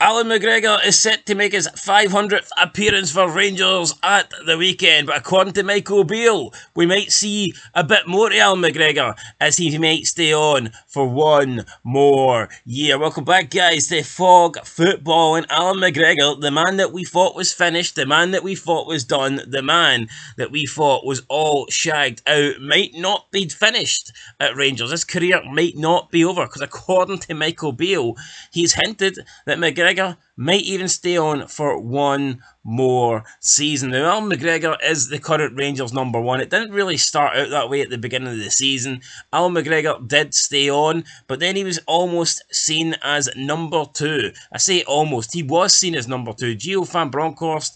Allan Mcgregor is set to make his 500th appearance for Rangers at the weekend, but according to Michael Beale, we might see a bit more of Allan Mcgregor as he might stay on for one more year. Welcome back, guys, to Fog Football. And Allan Mcgregor, the man that we thought was finished, the man that we thought was done, the man that we thought was all shagged out, might not be finished at Rangers. His career might not be over, because according to Michael Beale, he's hinted that McGregor might even stay on for one more season. Now, Allan McGregor is the current Rangers number one. It didn't really start out that way at the beginning of the season. Allan McGregor did stay on, but then he was almost seen as number two. I say almost. He was seen as number two. Gio van Bronckhorst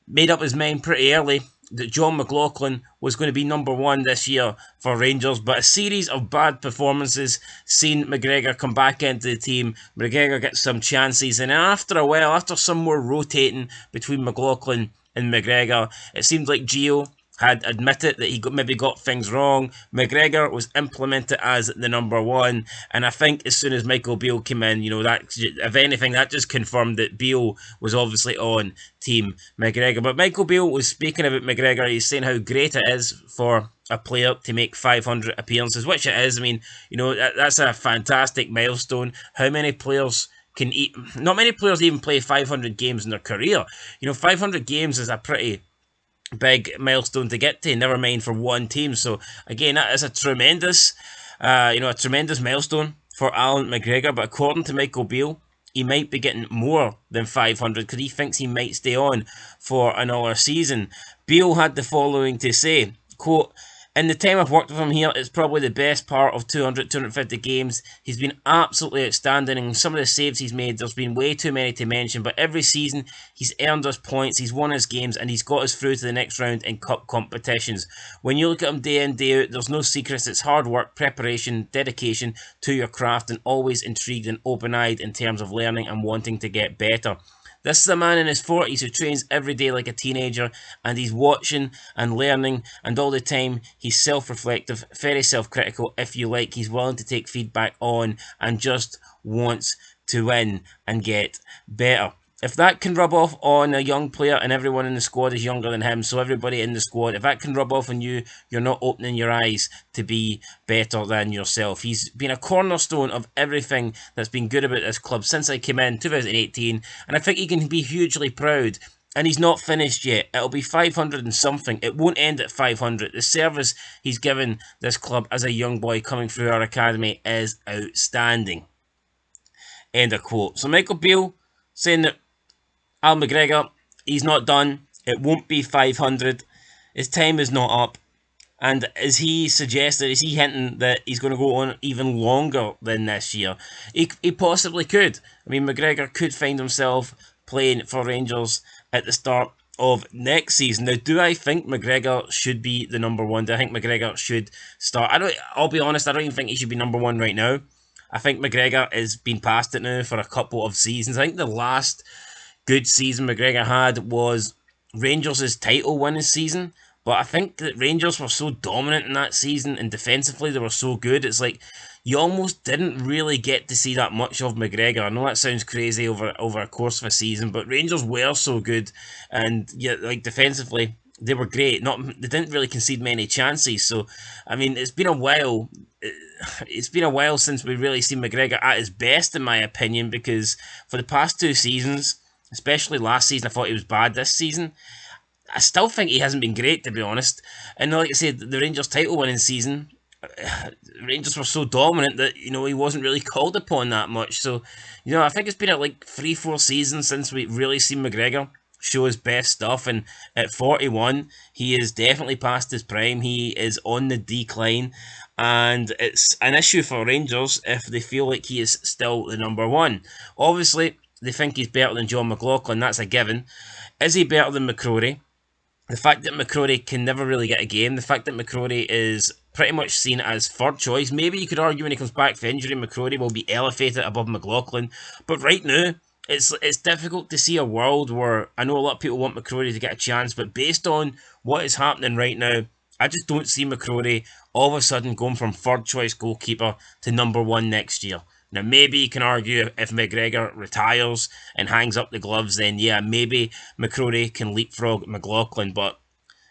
made up his mind pretty early that John McLaughlin was going to be number one this year for Rangers, but a series of bad performances seen McGregor come back into the team. McGregor gets some chances, and after a while, after some more rotating between McLaughlin and McGregor, it seemed like Gio had admitted that he maybe got things wrong. McGregor was implemented as the number one, and I think as soon as Michael Beale came in, that, if anything, that just confirmed that Beale was obviously on Team McGregor. But Michael Beale was speaking about McGregor. He's saying how great it is for a player to make 500 appearances, which it is. I mean, that's a fantastic milestone. How many players not many players even play 500 games in their career. 500 games is a pretty big milestone to get to, never mind for one team. So again, that is a tremendous milestone for Allan McGregor. But according to Michael Beale, he might be getting more than 500 because he thinks he might stay on for another season. Beale had the following to say, quote, "In the time I've worked with him here, it's probably the best part of 200, 250 games. He's been absolutely outstanding, and some of the saves he's made, there's been way too many to mention, but every season he's earned us points, he's won his games, and he's got us through to the next round in cup competitions. When you look at him day in, day out, there's no secrets. It's hard work, preparation, dedication to your craft, and always intrigued and open-eyed in terms of learning and wanting to get better. This is a man in his 40s who trains every day like a teenager, and he's watching and learning, and all the time he's self-reflective, very self-critical, if you like. He's willing to take feedback on and just wants to win and get better." If that can rub off on a young player, and everyone in the squad is younger than him, so everybody in the squad, if that can rub off on you, you're not opening your eyes to be better than yourself. He's been a cornerstone of everything that's been good about this club since I came in 2018, and I think he can be hugely proud. And he's not finished yet. It'll be 500 and something. It won't end at 500. The service he's given this club as a young boy coming through our academy is outstanding. End of quote. So Michael Beale saying that Allan McGregor, he's not done. It won't be 500. His time is not up. And as he suggested, is he hinting that he's going to go on even longer than this year? He possibly could. I mean, McGregor could find himself playing for Rangers at the start of next season. Now, do I think McGregor should be the number one? Do I think McGregor should start? I'll be honest, I don't even think he should be number one right now. I think McGregor has been past it now for a couple of seasons. I think the last good season McGregor had was Rangers' title winning season, but I think that Rangers were so dominant in that season, and defensively they were so good, it's like you almost didn't really get to see that much of McGregor. I know that sounds crazy over a course of a season, but Rangers were so good, and yeah, like defensively they were great. They didn't really concede many chances. So I mean, it's been a while. It's been a while since we really seen McGregor at his best, in my opinion, because for the past two seasons, especially last season, I thought he was bad. This season, I still think he hasn't been great, to be honest. And like I said, the Rangers title winning season, Rangers were so dominant that he wasn't really called upon that much. So I think it's been at like 3-4 seasons since we really seen McGregor show his best stuff. And at 41, he is definitely past his prime. He is on the decline, and it's an issue for Rangers if they feel like he is still the number one. Obviously, they think he's better than John McLaughlin. That's a given. Is he better than McCrory? The fact that McCrory can never really get a game, the fact that McCrory is pretty much seen as third choice. Maybe you could argue when he comes back for injury, McCrory will be elevated above McLaughlin. But right now, it's difficult to see a world where, I know a lot of people want McCrory to get a chance, but based on what is happening right now, I just don't see McCrory all of a sudden going from third choice goalkeeper to number one next year. Now, maybe you can argue if McGregor retires and hangs up the gloves, then yeah, maybe McCrory can leapfrog McLaughlin. But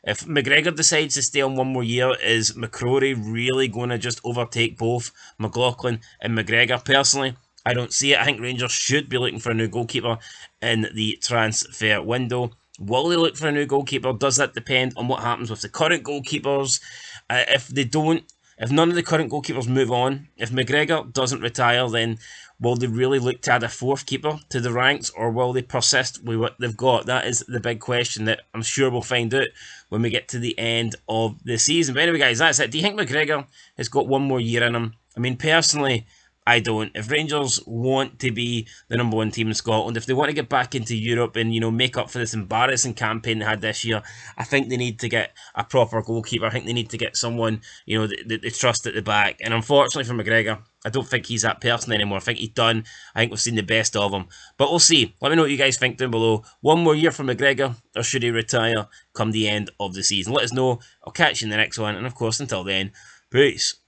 if McGregor decides to stay on one more year, is McCrory really going to just overtake both McLaughlin and McGregor? Personally, I don't see it. I think Rangers should be looking for a new goalkeeper in the transfer window. Will they look for a new goalkeeper? Does that depend on what happens with the current goalkeepers? If they don't, if none of the current goalkeepers move on, if McGregor doesn't retire, then will they really look to add a fourth keeper to the ranks, or will they persist with what they've got? That is the big question that I'm sure we'll find out when we get to the end of the season. But anyway, guys, that's it. Do you think McGregor has got one more year in him? I mean, personally, I don't. If Rangers want to be the number one team in Scotland, if they want to get back into Europe and, you know, make up for this embarrassing campaign they had this year, I think they need to get a proper goalkeeper. I think they need to get someone, you know, that they trust at the back. And unfortunately for McGregor, I don't think he's that person anymore. I think he's done. I think we've seen the best of him. But we'll see. Let me know what you guys think down below. One more year for McGregor, or should he retire come the end of the season? Let us know. I'll catch you in the next one. And of course, until then, peace.